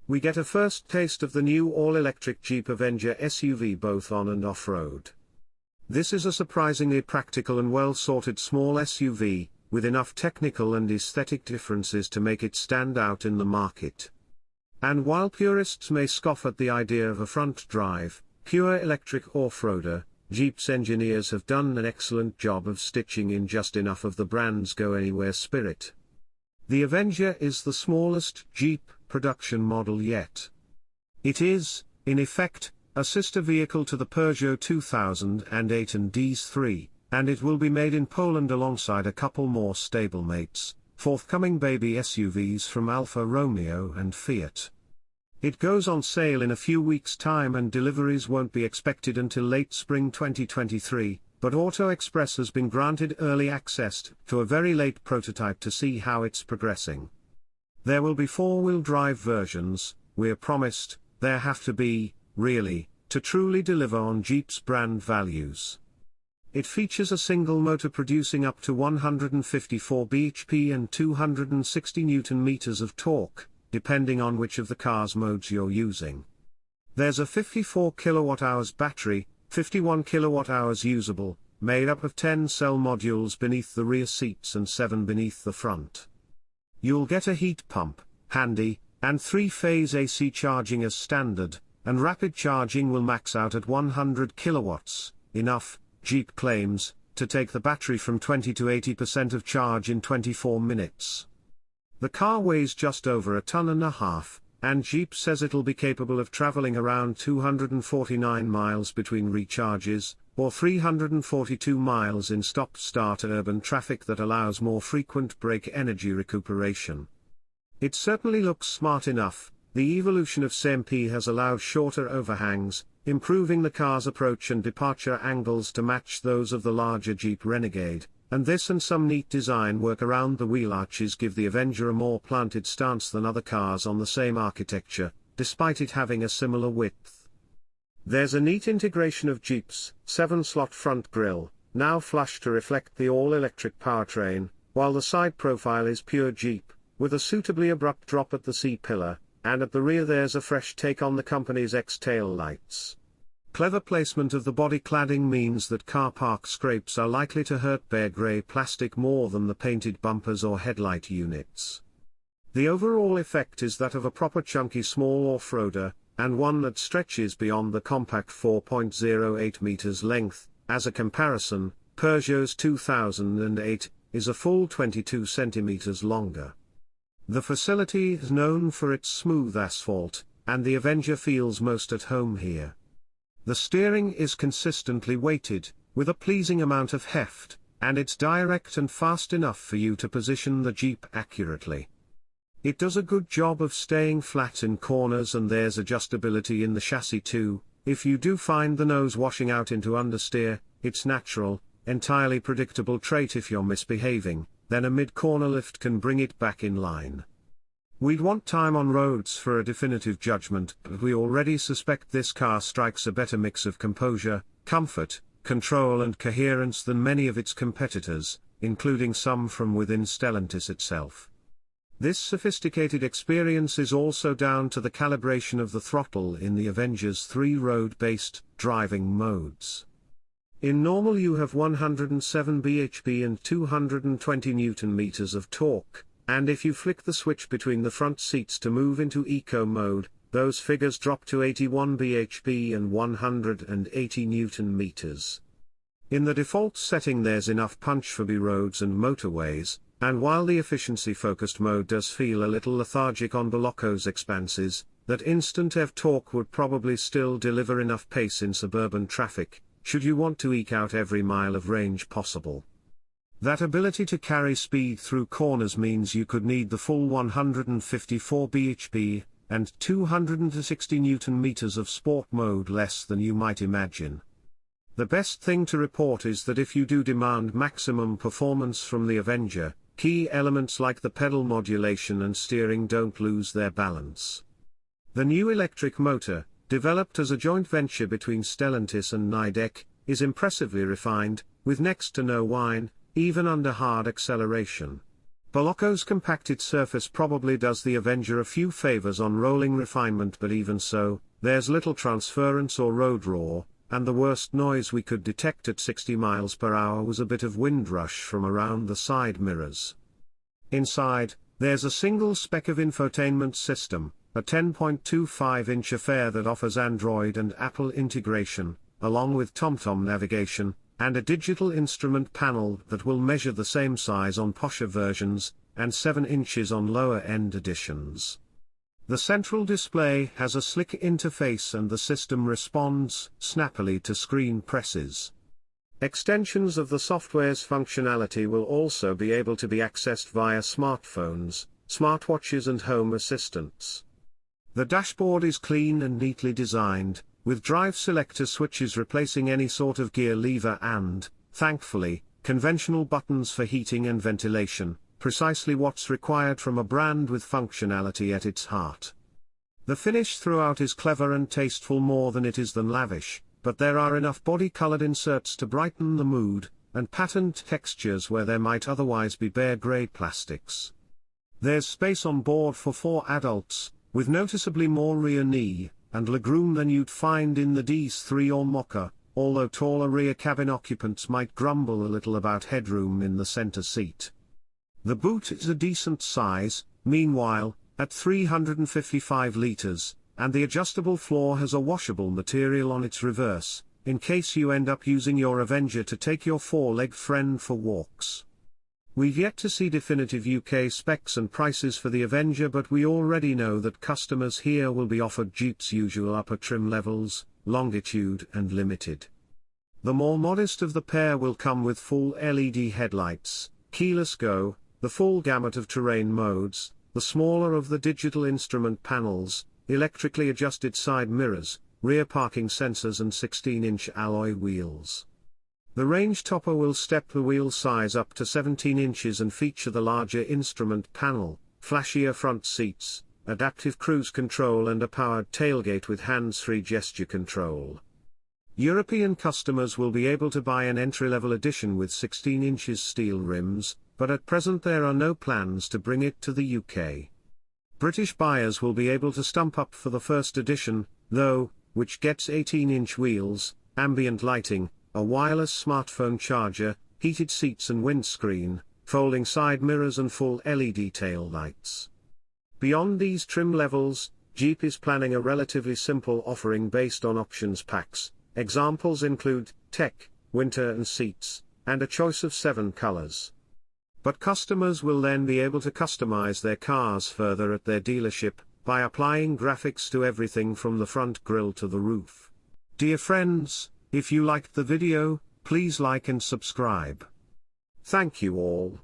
We get a first taste of the new all-electric Jeep Avenger SUV both on and off-road. This is a surprisingly practical and well-sorted small SUV, with enough technical and aesthetic differences to make it stand out in the market. And while purists may scoff at the idea of a front-drive, pure electric off-roader, Jeep's engineers have done an excellent job of stitching in just enough of the brand's go-anywhere spirit. The Avenger is the smallest Jeep production model yet. It is, in effect, a sister vehicle to the Peugeot 2008 and DS3, and it will be made in Poland alongside a couple more stablemates, forthcoming baby SUVs from Alfa Romeo and Fiat. It goes on sale in a few weeks' time and deliveries won't be expected until late spring 2023, but Auto Express has been granted early access to a very late prototype to see how it's progressing. There will be four-wheel drive versions, we're promised. There have to be, really, to truly deliver on Jeep's brand values. It features a single motor producing up to 154 bhp and 260 Nm of torque, depending on which of the car's modes you're using. There's a 54 kWh battery, 51 kWh usable, made up of 10 cell modules beneath the rear seats and 7 beneath the front. You'll get a heat pump, handy, and 3-phase AC charging as standard, and rapid charging will max out at 100 kilowatts, enough, Jeep claims, to take the battery from 20 to 80% of charge in 24 minutes. The car weighs just over 1.5 tons, and Jeep says it'll be capable of traveling around 249 miles between recharges, or 342 miles in stop-start urban traffic that allows more frequent brake energy recuperation. It certainly looks smart enough. The evolution of CMP has allowed shorter overhangs, improving the car's approach and departure angles to match those of the larger Jeep Renegade, and this and some neat design work around the wheel arches give the Avenger a more planted stance than other cars on the same architecture, despite it having a similar width. There's a neat integration of Jeep's 7-slot front grille, now flush to reflect the all-electric powertrain, while the side profile is pure Jeep, with a suitably abrupt drop at the C-pillar, and at the rear there's a fresh take on the company's X-tail lights. Clever placement of the body cladding means that car park scrapes are likely to hurt bare grey plastic more than the painted bumpers or headlight units. The overall effect is that of a proper chunky small off-roader, and one that stretches beyond the compact 4.08 meters length. As a comparison, Peugeot's 2008 is a full 22 centimeters longer. The facility is known for its smooth asphalt, and the Avenger feels most at home here. The steering is consistently weighted, with a pleasing amount of heft, and it's direct and fast enough for you to position the Jeep accurately. It does a good job of staying flat in corners, and there's adjustability in the chassis too. If you do find the nose washing out into understeer, it's natural, entirely predictable trait if you're misbehaving, then a mid-corner lift can bring it back in line. We'd want time on roads for a definitive judgment, but we already suspect this car strikes a better mix of composure, comfort, control and coherence than many of its competitors, including some from within Stellantis itself. This sophisticated experience is also down to the calibration of the throttle in the Avenger's 3 road-based driving modes. In normal you have 107 bhp and 220 Nm of torque, and if you flick the switch between the front seats to move into eco mode, those figures drop to 81 bhp and 180 Nm. In the default setting there's enough punch for B roads and motorways, and while the efficiency-focused mode does feel a little lethargic on Bolocco's expanses, that instant EV torque would probably still deliver enough pace in suburban traffic, should you want to eke out every mile of range possible. That ability to carry speed through corners means you could need the full 154 bhp, and 260 Nm of sport mode less than you might imagine. The best thing to report is that if you do demand maximum performance from the Avenger, key elements like the pedal modulation and steering don't lose their balance. The new electric motor, developed as a joint venture between Stellantis and Nidec, is impressively refined, with next to no whine, even under hard acceleration. Bolocco's compacted surface probably does the Avenger a few favors on rolling refinement, but even so, there's little transference or road roar, and the worst noise we could detect at 60 miles per hour was a bit of wind rush from around the side mirrors. Inside, there's a single spec of infotainment system, a 10.25-inch affair that offers Android and Apple integration, along with TomTom navigation, and a digital instrument panel that will measure the same size on posher versions, and 7 inches on lower-end editions. The central display has a slick interface and the system responds snappily to screen presses. Extensions of the software's functionality will also be able to be accessed via smartphones, smartwatches and home assistants. The dashboard is clean and neatly designed, with drive selector switches replacing any sort of gear lever and, thankfully, conventional buttons for heating and ventilation, precisely what's required from a brand with functionality at its heart. The finish throughout is clever and tasteful more than it is than lavish, but there are enough body-colored inserts to brighten the mood, and patterned textures where there might otherwise be bare grey plastics. There's space on board for 4 adults, with noticeably more rear knee and legroom than you'd find in the DS3 or Mocha, although taller rear cabin occupants might grumble a little about headroom in the center seat. The boot is a decent size, meanwhile, at 355 liters, and the adjustable floor has a washable material on its reverse, in case you end up using your Avenger to take your 4-leg friend for walks. We've yet to see definitive UK specs and prices for the Avenger, but we already know that customers here will be offered Jeep's usual upper trim levels, Longitude and Limited. The more modest of the pair will come with full LED headlights, keyless go, the full gamut of terrain modes, the smaller of the digital instrument panels, electrically adjusted side mirrors, rear parking sensors and 16-inch alloy wheels. The range topper will step the wheel size up to 17 inches and feature the larger instrument panel, flashier front seats, adaptive cruise control and a powered tailgate with hands-free gesture control. European customers will be able to buy an entry-level edition with 16 inches steel rims, but at present there are no plans to bring it to the UK. British buyers will be able to stump up for the first edition, though, which gets 18-inch wheels, ambient lighting, a wireless smartphone charger, heated seats and windscreen, folding side mirrors and full LED tail lights. Beyond these trim levels, Jeep is planning a relatively simple offering based on options packs. Examples include tech, winter and seats, and a choice of 7 colors. But customers will then be able to customize their cars further at their dealership, by applying graphics to everything from the front grille to the roof. Dear friends, if you liked the video, please like and subscribe. Thank you all.